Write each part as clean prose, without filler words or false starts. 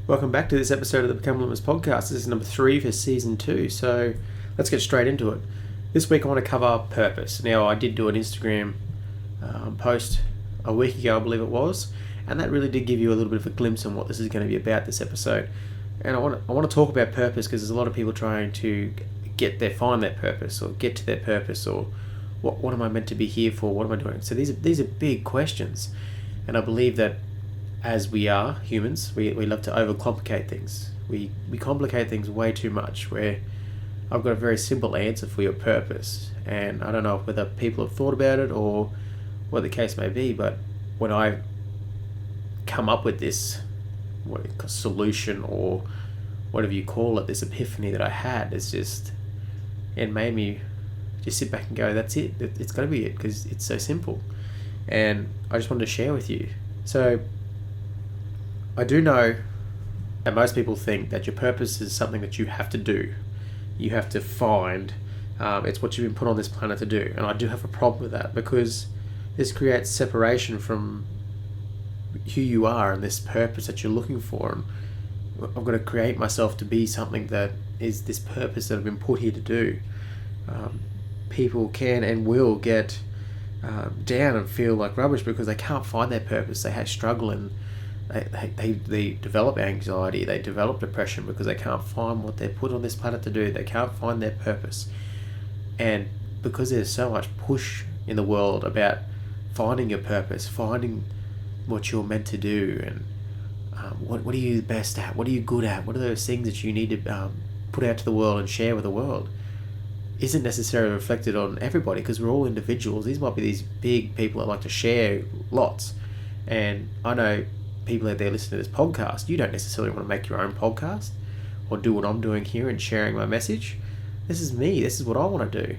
Welcome back to this episode of the Become Limitless podcast. This is number 3 for season 2, so let's get straight into it. This week I want to cover purpose. Now, I did do an Instagram post a week ago, I believe it was, and that really did give you a little bit of a glimpse on what this is going to be about this episode. And I want to talk about purpose because there's a lot of people trying to find their purpose or get to their purpose, or what am I meant to be here for? What am I doing? So these are big questions, and I believe that as we are humans, we love to overcomplicate things. We complicate things way too much, where I've got a very simple answer for your purpose. And I don't know whether people have thought about it or what the case may be, but when I come up with this solution or whatever you call it, this epiphany that I had, it made me just sit back and go, that's it. It's got to be it because it's so simple. And I just wanted to share with you. So I do know that most people think that your purpose is something that you have to do. You have to find. It's what you've been put on this planet to do. And I do have a problem with that because this creates separation from who you are and this purpose that you're looking for. And I've got to create myself to be something that is this purpose that I've been put here to do. People can and will get down and feel like rubbish because they can't find their purpose. They have struggle and they develop anxiety, they develop depression because they can't find what they're put on this planet to do. They can't find their purpose. And because there's so much push in the world about finding your purpose, finding what you're meant to do, and what are you the best at, what are you good at, what are those things that you need to put out to the world and share with the world, isn't necessarily reflected on everybody because we're all individuals. These might be these big people that like to share lots. And I know people out there listening to this podcast, you don't necessarily want to make your own podcast or do what I'm doing here and sharing my message. This is me. This is what I want to do.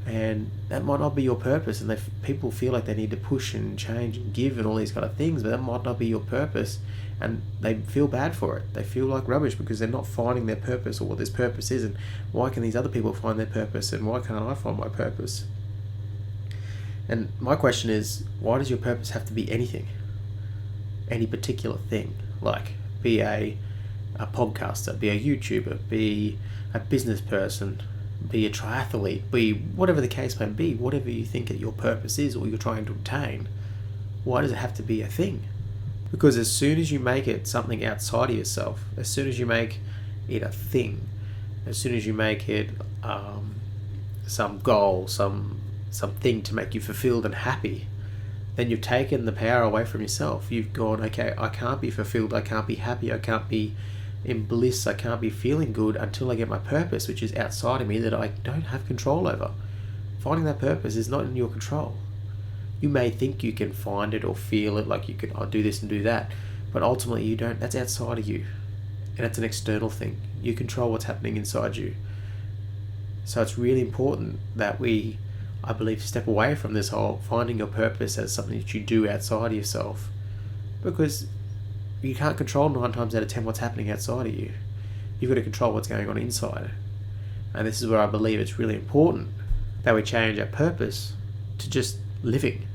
And that might not be your purpose. And people feel like they need to push and change and give and all these kind of things, but that might not be your purpose. And they feel bad for it. They feel like rubbish because they're not finding their purpose or what this purpose is. And why can these other people find their purpose and why can't I find my purpose? And my question is, why does your purpose have to be anything? Any particular thing, like be a podcaster, be a YouTuber, be a business person, be a triathlete, be whatever the case may be, whatever you think that your purpose is or you're trying to obtain, why does it have to be a thing? Because as soon as you make it something outside of yourself, as soon as you make it a thing, as soon as you make it some goal, something to make you fulfilled and happy, then you've taken the power away from yourself. You've gone, okay, I can't be fulfilled, I can't be happy, I can't be in bliss, I can't be feeling good until I get my purpose, which is outside of me that I don't have control over. Finding that purpose is not in your control. You may think you can find it or feel it, like you can, I'll do this and do that, but ultimately you don't. That's outside of you, and it's an external thing. You control what's happening inside you. So it's really important that we, I believe, step away from this whole finding your purpose as something that you do outside of yourself, because you can't control 9 times out of 10 what's happening outside of you. You've got to control what's going on inside. And this is where I believe it's really important that we change our purpose to just living.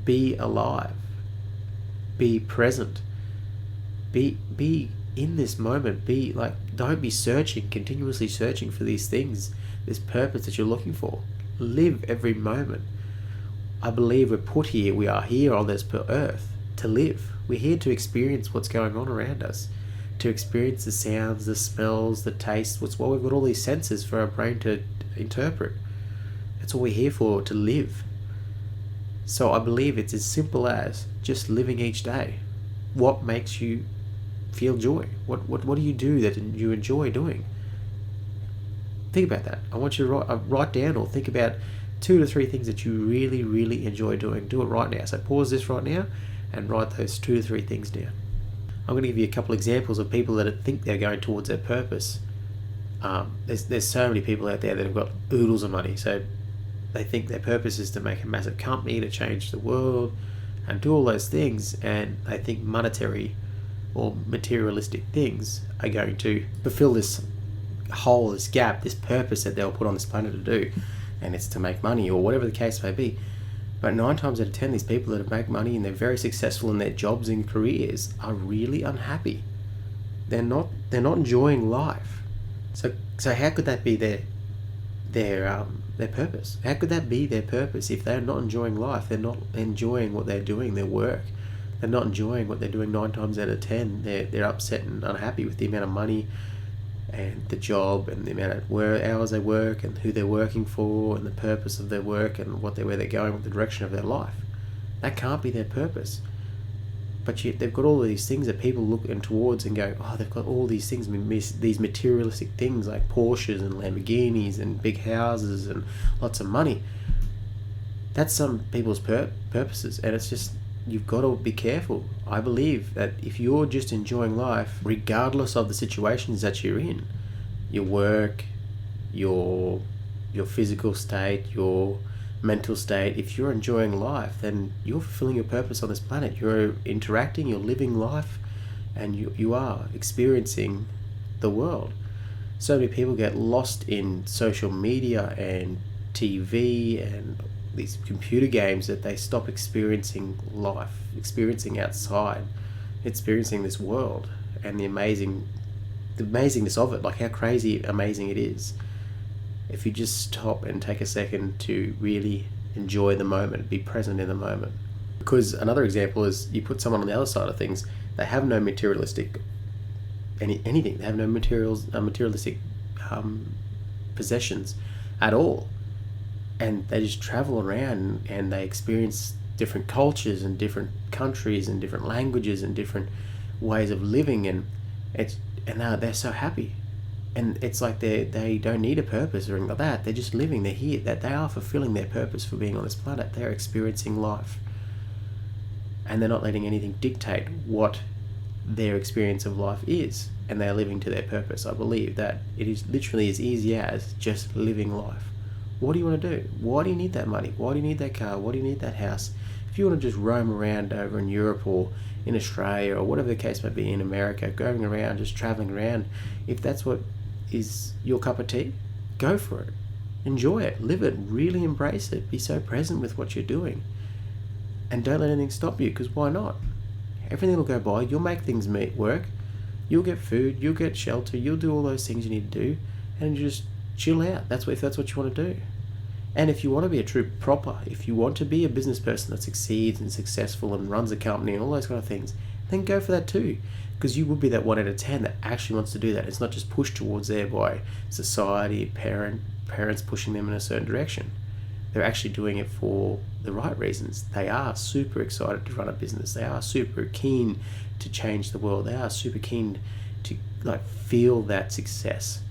Be alive. Be present. Be in this moment. Don't be continuously searching for these things, this purpose that you're looking for. Live every moment. I believe we're put here, we are here on this earth to live. We're here to experience what's going on around us, to experience the sounds, the smells, the tastes. Why we've got all these senses for our brain to interpret. That's what we're here for, to live. So I believe it's as simple as just living each day. What makes you feel joy? What do you do that you enjoy doing? Think about that. I want you to write down or think about 2 to 3 things that you really, really enjoy doing. Do it right now. So pause this right now and write those 2 to 3 things down. I'm going to give you a couple examples of people that think they're going towards their purpose. There's so many people out there that have got oodles of money. So they think their purpose is to make a massive company, to change the world, and do all those things. And they think monetary or materialistic things are going to fulfill this hole, this gap, this purpose that they'll put on this planet to do, and it's to make money or whatever the case may be. But 9 times out of 10, these people that make money and they're very successful in their jobs and careers are really unhappy. they're not enjoying life. So how could that be their purpose? How could that be their purpose if they're not enjoying life? They're not enjoying what they're doing, their work. They're not enjoying what they're doing 9 times out of 10. They're upset and unhappy with the amount of money and the job and the amount of hours they work and who they're working for and the purpose of their work and where they're going with the direction of their life. That can't be their purpose. But yet they've got all of these things that people look in towards and go, oh, they've got all these things, these materialistic things like Porsches and Lamborghinis and big houses and lots of money. That's some people's purposes, and it's just, you've got to be careful. I believe that if you're just enjoying life, regardless of the situations that you're in, your work, your physical state, your mental state, if you're enjoying life, then you're fulfilling your purpose on this planet. You're interacting, you're living life, and you are experiencing the world. So many people get lost in social media and TV and these computer games that they stop experiencing life, experiencing outside, experiencing this world and the amazingness of it, like how crazy amazing it is. If you just stop and take a second to really enjoy the moment, be present in the moment. Because another example is, you put someone on the other side of things, they have no materialistic anything. They have no materialistic possessions at all, and they just travel around and they experience different cultures and different countries and different languages and different ways of living, and they're so happy. And it's like they don't need a purpose or anything like that. They're just living. They're here. That they are fulfilling their purpose for being on this planet. They're experiencing life, and they're not letting anything dictate what their experience of life is. And they are living to their purpose. I believe that it is literally as easy as just living life. What do you want to do? Why do you need that money? Why do you need that car? Why do you need that house? If you want to just roam around over in Europe or in Australia or whatever the case may be, in America, going around, just traveling around, if that's what is your cup of tea, go for it. Enjoy it. Live it. Really embrace it. Be so present with what you're doing. And don't let anything stop you, because why not? Everything will go by. You'll make things work. You'll get food. You'll get shelter. You'll do all those things you need to do, and you just chill out. If that's what you want to do. And if you want to be if you want to be a business person that succeeds and successful and runs a company and all those kind of things, then go for that too. Because you will be that 1 out of 10 that actually wants to do that. It's not just pushed towards there by society, parents pushing them in a certain direction. They're actually doing it for the right reasons. They are super excited to run a business. They are super keen to change the world. They are super keen to feel that success.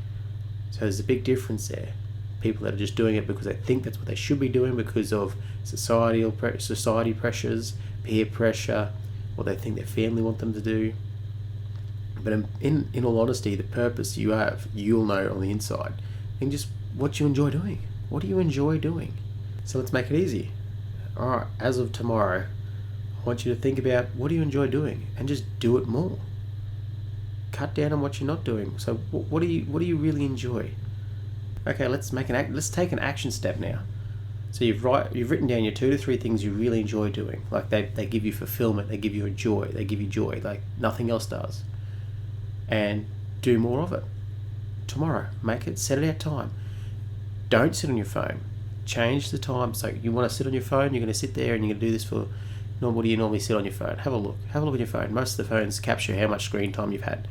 So there's a big difference there. People that are just doing it because they think that's what they should be doing because of society pressures, peer pressure, what they think their family want them to do. But in all honesty, the purpose you have, you'll know on the inside. And just what you enjoy doing. What do you enjoy doing? So let's make it easy. All right, as of tomorrow, I want you to think about, what do you enjoy doing, and just do it more. Cut down on what you're not doing. So what do you really enjoy? Okay, let's take an action step now. So you've written down your 2 to 3 things you really enjoy doing. Like they give you fulfillment, they give you joy, like nothing else does. And do more of it. Tomorrow, set it out time. Don't sit on your phone. Change the time. So you want to sit on your phone, you're going to sit there and you're going to do this for, what do you normally sit on your phone? Have a look at your phone. Most of the phones capture how much screen time you've had.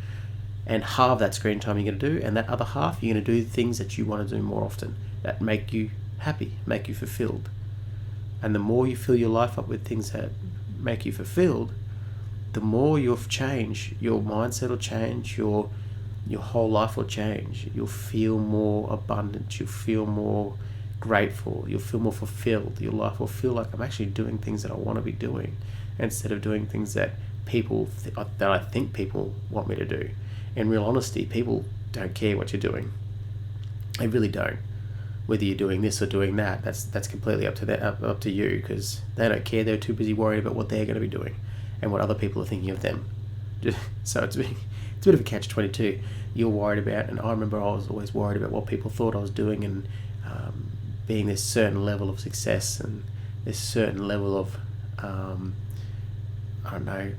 And half that screen time you're going to do, and that other half you're going to do things that you want to do more often, that make you happy, make you fulfilled. And the more you fill your life up with things that make you fulfilled, the more you'll change, your mindset will change, your whole life will change. You'll feel more abundant, you'll feel more grateful, you'll feel more fulfilled. Your life will feel like, I'm actually doing things that I want to be doing, instead of doing things that that I think people want me to do. In real honesty, people don't care what you're doing. They really don't. Whether you're doing this or doing that, that's completely up to you, because they don't care. They're too busy worried about what they're going to be doing and what other people are thinking of them. So it's a bit of a catch-22. You're worried about, and I remember I was always worried about what people thought I was doing, and being this certain level of success and this certain level of I don't know,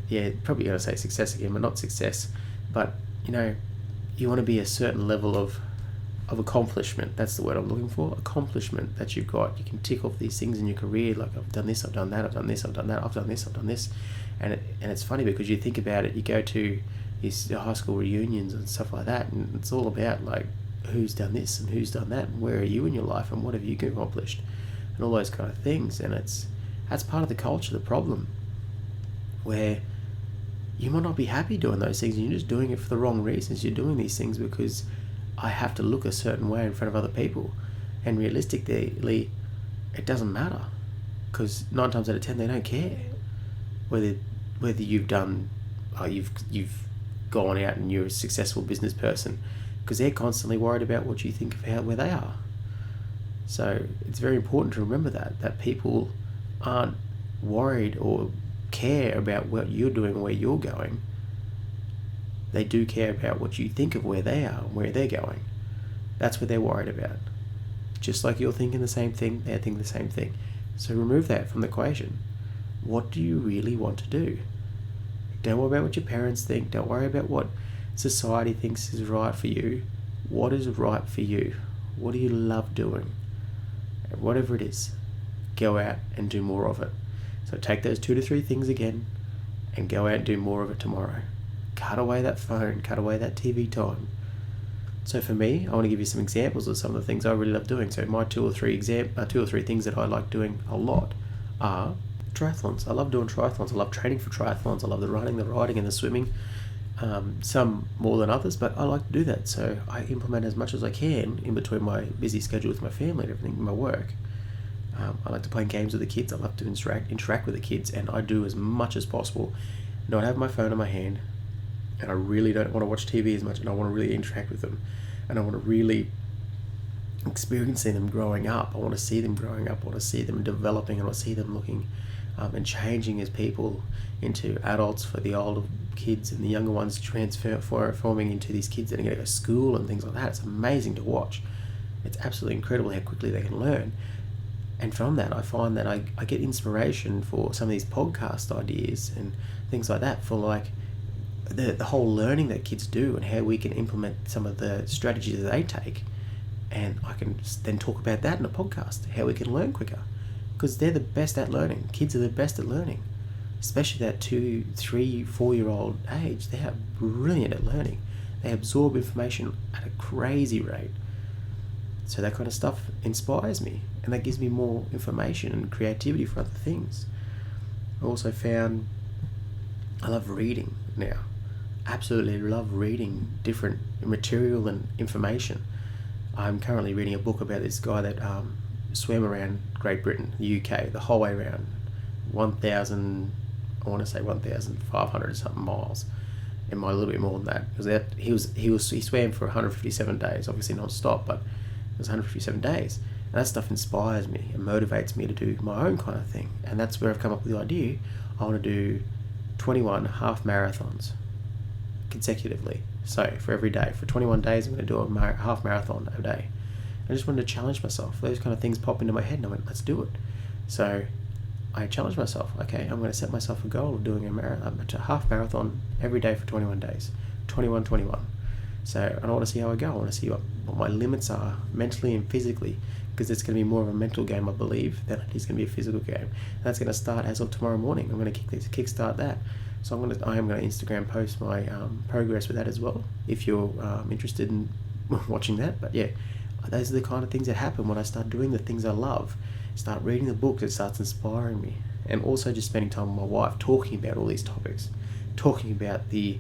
probably going to say success again, but not success, but you want to be a certain level of accomplishment. That's the word I'm looking for. Accomplishment that you've got. You can tick off these things in your career, like I've done this, I've done that, I've done this, I've done that, I've done this, I've done this. And it's funny because you think about it, you go to these high school reunions and stuff like that, and it's all about like who's done this and who's done that and where are you in your life and what have you accomplished and all those kind of things. And that's part of the culture, the problem, where you might not be happy doing those things and you're just doing it for the wrong reasons. You're doing these things because I have to look a certain way in front of other people, and realistically it doesn't matter, because 9 times out of 10 they don't care whether you've done you've gone out and you're a successful business person, because they're constantly worried about what you think of where they are. So it's very important to remember that people aren't worried or care about what you're doing or where you're going. They do care about what you think of where they are and where they're going. That's what they're worried about. Just like you're thinking the same thing, they're thinking the same thing. So remove that from the equation. What do you really want to do? Don't worry about what your parents think. Don't worry about what society thinks is right for you. What is right for you? What do you love doing? And whatever it is, go out and do more of it. So take those 2 to 3 things again and go out and do more of it tomorrow. Cut away that phone, cut away that TV time. So for me, I want to give you some examples of some of the things I really love doing. So my 2 or 3 things that I like doing a lot are triathlons. I love doing triathlons. I love training for triathlons. I love the running, the riding, and the swimming. Some more than others, but I like to do that. So I implement as much as I can in between my busy schedule with my family and everything, my work. I like to play games with the kids. I love to interact with the kids, and I do as much as possible not have my phone in my hand. And I really don't want to watch TV as much, and I want to really interact with them, and I want to really experiencing them growing up. I want to see them growing up. I want to see them developing. I want to see them looking and changing as people into adults for the older kids, and the younger ones transforming into these kids that are going to go to school and things like that. It's amazing to watch. It's absolutely incredible how quickly they can learn. And from that, I find that I get inspiration for some of these podcast ideas and things like that, for like the whole learning that kids do and how we can implement some of the strategies that they take. And I can then talk about that in a podcast, how we can learn quicker, because they're the best at learning. Kids are the best at learning, especially that 2, 3, 4-year-old age. They are brilliant at learning. They absorb information at a crazy rate. So that kind of stuff inspires me, and that gives me more information and creativity for other things. I also found I love reading now. Absolutely love reading different material and information. I'm currently reading a book about this guy that swam around Great Britain, the UK, the whole way around, 1,500 something miles, and a little bit more than that. Because he swam for 157 days, obviously non-stop, but it was 157 days. And that stuff inspires me and motivates me to do my own kind of thing. And that's where I've come up with the idea. I want to do 21 half marathons consecutively. So for every day, for 21 days, I'm going to do a half marathon a day. I just wanted to challenge myself. Those kind of things pop into my head, and I went, let's do it. So I challenged myself. Okay, I'm going to set myself a goal of doing a half marathon every day for 21 days. 21. So, and I want to see how I go. I want to see what my limits are mentally and physically, because it's going to be more of a mental game, I believe, than it is going to be a physical game. And that's going to start as of tomorrow morning. I'm going to kickstart that. So I am going to Instagram post my progress with that as well, if you're interested in watching that. But yeah, those are the kind of things that happen when I start doing the things I love. Start reading the books, it starts inspiring me. And also just spending time with my wife, talking about all these topics, talking about the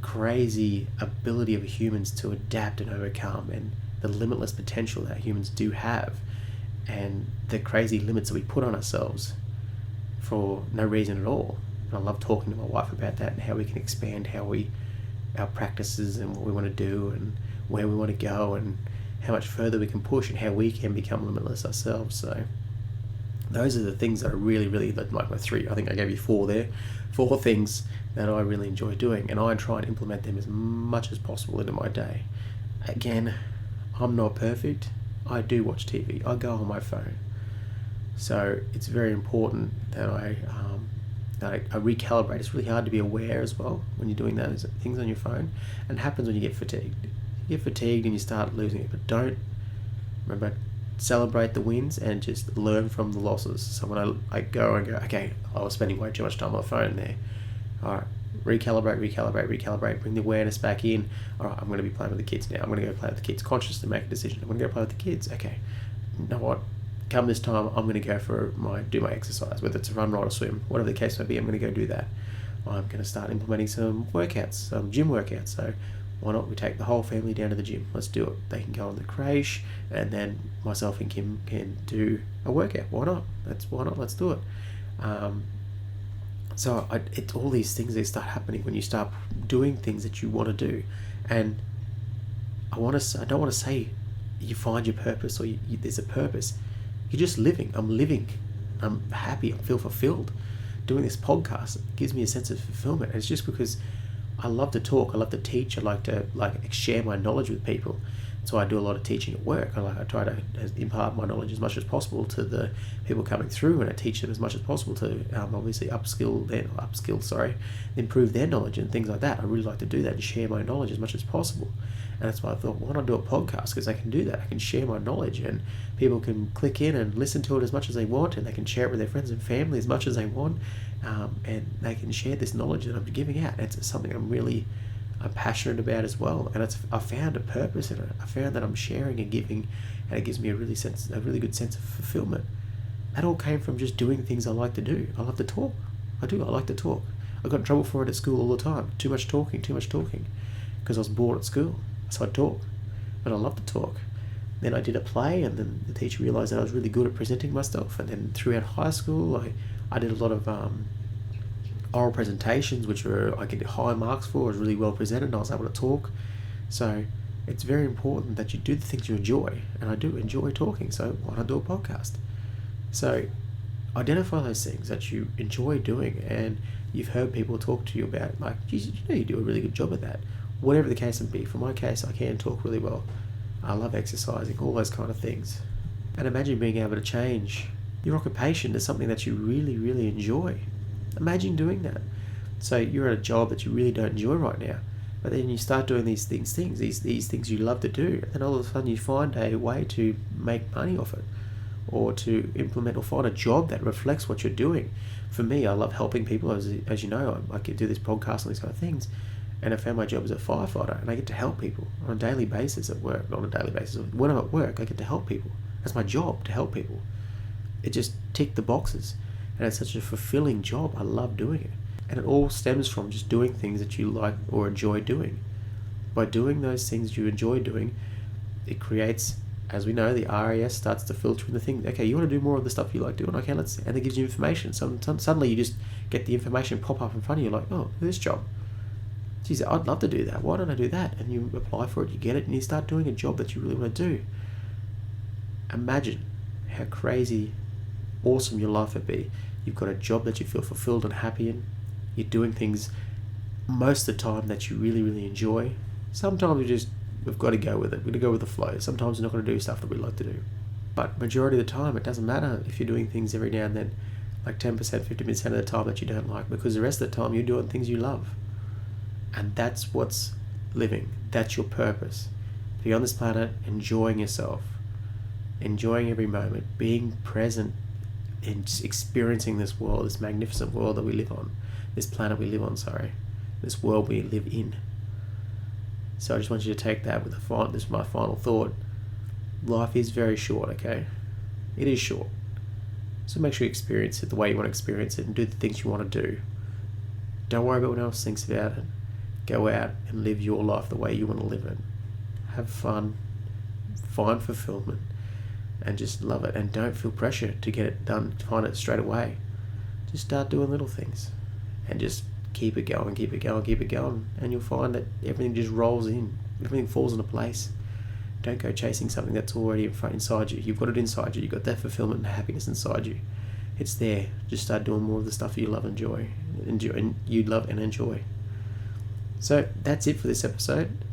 crazy ability of humans to adapt and overcome, and the limitless potential that humans do have, and the crazy limits that we put on ourselves for no reason at all. And I love talking to my wife about that, and how we can expand our practices and what we want to do and where we want to go, and how much further we can push, and how we can become limitless ourselves. So those are the things that I really like my 3. I think I gave you 4 there. 4 things that I really enjoy doing, and I try and implement them as much as possible into my day. Again, I'm not perfect. I do watch TV. I go on my phone. So it's very important that I I recalibrate. It's really hard to be aware as well when you're doing those things on your phone. And it happens when you get fatigued. You get fatigued and you start losing it. But don't, remember, celebrate the wins and just learn from the losses. So when I go, okay, I was spending way too much time on my phone there. All right, recalibrate, bring the awareness back in. All right, I'm going to be playing with the kids now. I'm going to go play with the kids, consciously make a decision. I'm going to go play with the kids. Okay, you know what? Come this time, I'm going to go do my exercise, whether it's a run, ride, or swim, whatever the case may be. I'm going to go do that. I'm going to start implementing some workouts, some gym workouts. So why not we take the whole family down to the gym? Let's do it. They can go on the creche, and then myself and Kim can do a workout. Why not? Let's do it. So it's all these things that start happening when you start doing things that you want to do. And I don't want to say you find your purpose or there's a purpose. You're just living. I'm living. I'm happy. I feel fulfilled. Doing this podcast gives me a sense of fulfillment. And it's just because I love to talk. I love to teach. I like to share my knowledge with people. So I do a lot of teaching at work. I try to impart my knowledge as much as possible to the people coming through, and I teach them as much as possible to obviously improve their knowledge and things like that. I really like to do that and share my knowledge as much as possible. And that's why I thought, why not do a podcast? Because I can do that. I can share my knowledge, and people can click in and listen to it as much as they want, and they can share it with their friends and family as much as they want, and they can share this knowledge that I'm giving out. It's something I'm passionate about as well, and I found a purpose in it. I found that I'm sharing and giving, and it gives me a really good sense of fulfillment. That all came from just doing things I like to do. I love to talk. I like to talk. I got in trouble for it at school all the time. Too much talking, because I was bored at school. So I talk, but I love to talk. Then I did a play, and then the teacher realised that I was really good at presenting myself. And then throughout high school, I did a lot of oral presentations, which I get high marks for. I was really well presented, and I was able to talk. So it's very important that you do the things you enjoy, and I do enjoy talking, so why not do a podcast? So identify those things that you enjoy doing, and you've heard people talk to you about, like, you do a really good job at that. Whatever the case may be. For my case, I can talk really well. I love exercising, all those kind of things. And imagine being able to change your occupation to something that you really, really enjoy. Imagine doing that. So you're at a job that you really don't enjoy right now, but then you start doing these things you love to do, and all of a sudden you find a way to make money off it, or to implement or find a job that reflects what you're doing. For me, I love helping people. As you know, I can do this podcast and these kind of things, and I found my job as a firefighter, and I get to help people on a daily basis at work. Not on a daily basis. When I'm at work, I get to help people. That's my job, to help people. It just ticked the boxes, and it's such a fulfilling job. I love doing it. And it all stems from just doing things that you like or enjoy doing. By doing those things you enjoy doing, it creates, as we know, the RAS starts to filter in the thing. Okay, you want to do more of the stuff you like doing. Okay, and it gives you information. Suddenly you just get the information pop up in front of you, like, oh, this job. Geez, I'd love to do that. Why don't I do that? And you apply for it, you get it, and you start doing a job that you really want to do. Imagine how crazy, awesome your life would be. You've got a job that you feel fulfilled and happy in. You're doing things most of the time that you really, really enjoy. Sometimes we've got to go with it. We've got to go with the flow. Sometimes we're not going to do stuff that we like to do. But majority of the time, it doesn't matter if you're doing things every now and then, like 10%, 50% of the time that you don't like, because the rest of the time you're doing things you love. And that's what's living. That's your purpose. Be on this planet, enjoying yourself, enjoying every moment, being present in just experiencing this world, this magnificent world that we live on, this planet we live on, this world we live in. So I just want you to take that with this is my final thought. Life is very short, okay? It is short. So make sure you experience it the way you want to experience it, and do the things you want to do. Don't worry about what else thinks about it. Go out and live your life the way you want to live it. Have fun, find fulfillment, and just love it. And don't feel pressure to get it done, to find it straight away. Just start doing little things, and just keep it going, and you'll find that everything just rolls in. Everything falls into place. Don't go chasing something that's already inside you. You've got it inside you. You've got that fulfillment and happiness inside you. It's there. Just start doing more of the stuff you love and enjoy, and you love and enjoy. So that's it for this episode.